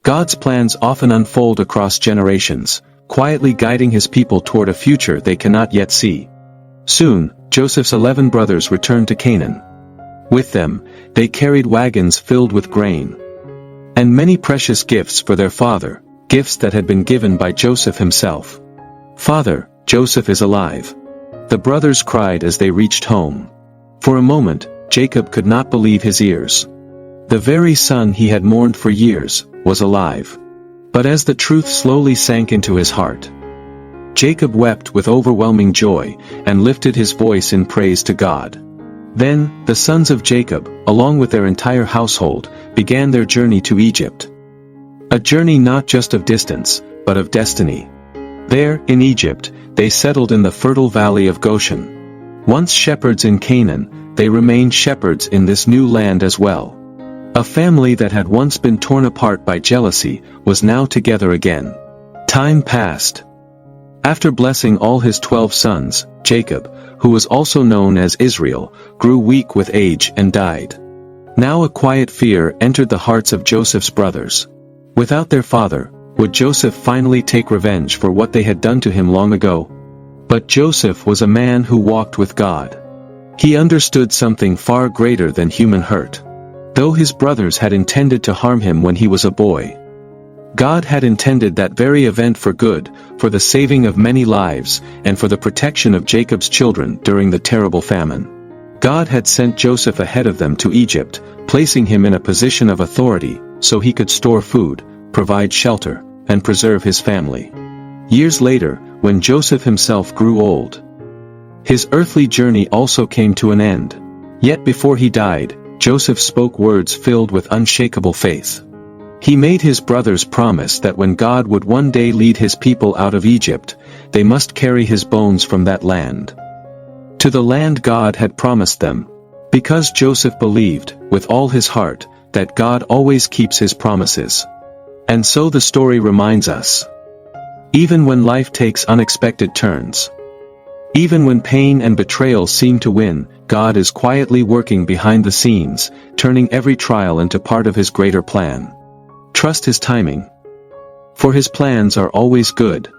God's plans often unfold across generations, quietly guiding his people toward a future they cannot yet see. Soon, Joseph's 11 brothers returned to Canaan. With them, they carried wagons filled with grain and many precious gifts for their father, gifts that had been given by Joseph himself. "Father, Joseph is alive," the brothers cried as they reached home. For a moment, Jacob could not believe his ears. The very son he had mourned for years was alive. But as the truth slowly sank into his heart, Jacob wept with overwhelming joy and lifted his voice in praise to God. Then, the sons of Jacob, along with their entire household, began their journey to Egypt. A journey not just of distance, but of destiny. There, in Egypt, they settled in the fertile valley of Goshen. Once shepherds in Canaan, they remained shepherds in this new land as well. A family that had once been torn apart by jealousy was now together again. Time passed. After blessing all his 12 sons, Jacob, who was also known as Israel, grew weak with age and died. Now a quiet fear entered the hearts of Joseph's brothers. Without their father, would Joseph finally take revenge for what they had done to him long ago? But Joseph was a man who walked with God. He understood something far greater than human hurt. Though his brothers had intended to harm him when he was a boy, God had intended that very event for good, for the saving of many lives, and for the protection of Jacob's children during the terrible famine. God had sent Joseph ahead of them to Egypt, placing him in a position of authority, so he could store food, provide shelter, and preserve his family. Years later, when Joseph himself grew old, his earthly journey also came to an end. Yet before he died, Joseph spoke words filled with unshakable faith. He made his brothers promise that when God would one day lead his people out of Egypt, they must carry his bones from that land to the land God had promised them. Because Joseph believed, with all his heart, that God always keeps his promises. And so the story reminds us. Even when life takes unexpected turns, even when pain and betrayal seem to win, God is quietly working behind the scenes, turning every trial into part of his greater plan. Trust his timing, for his plans are always good.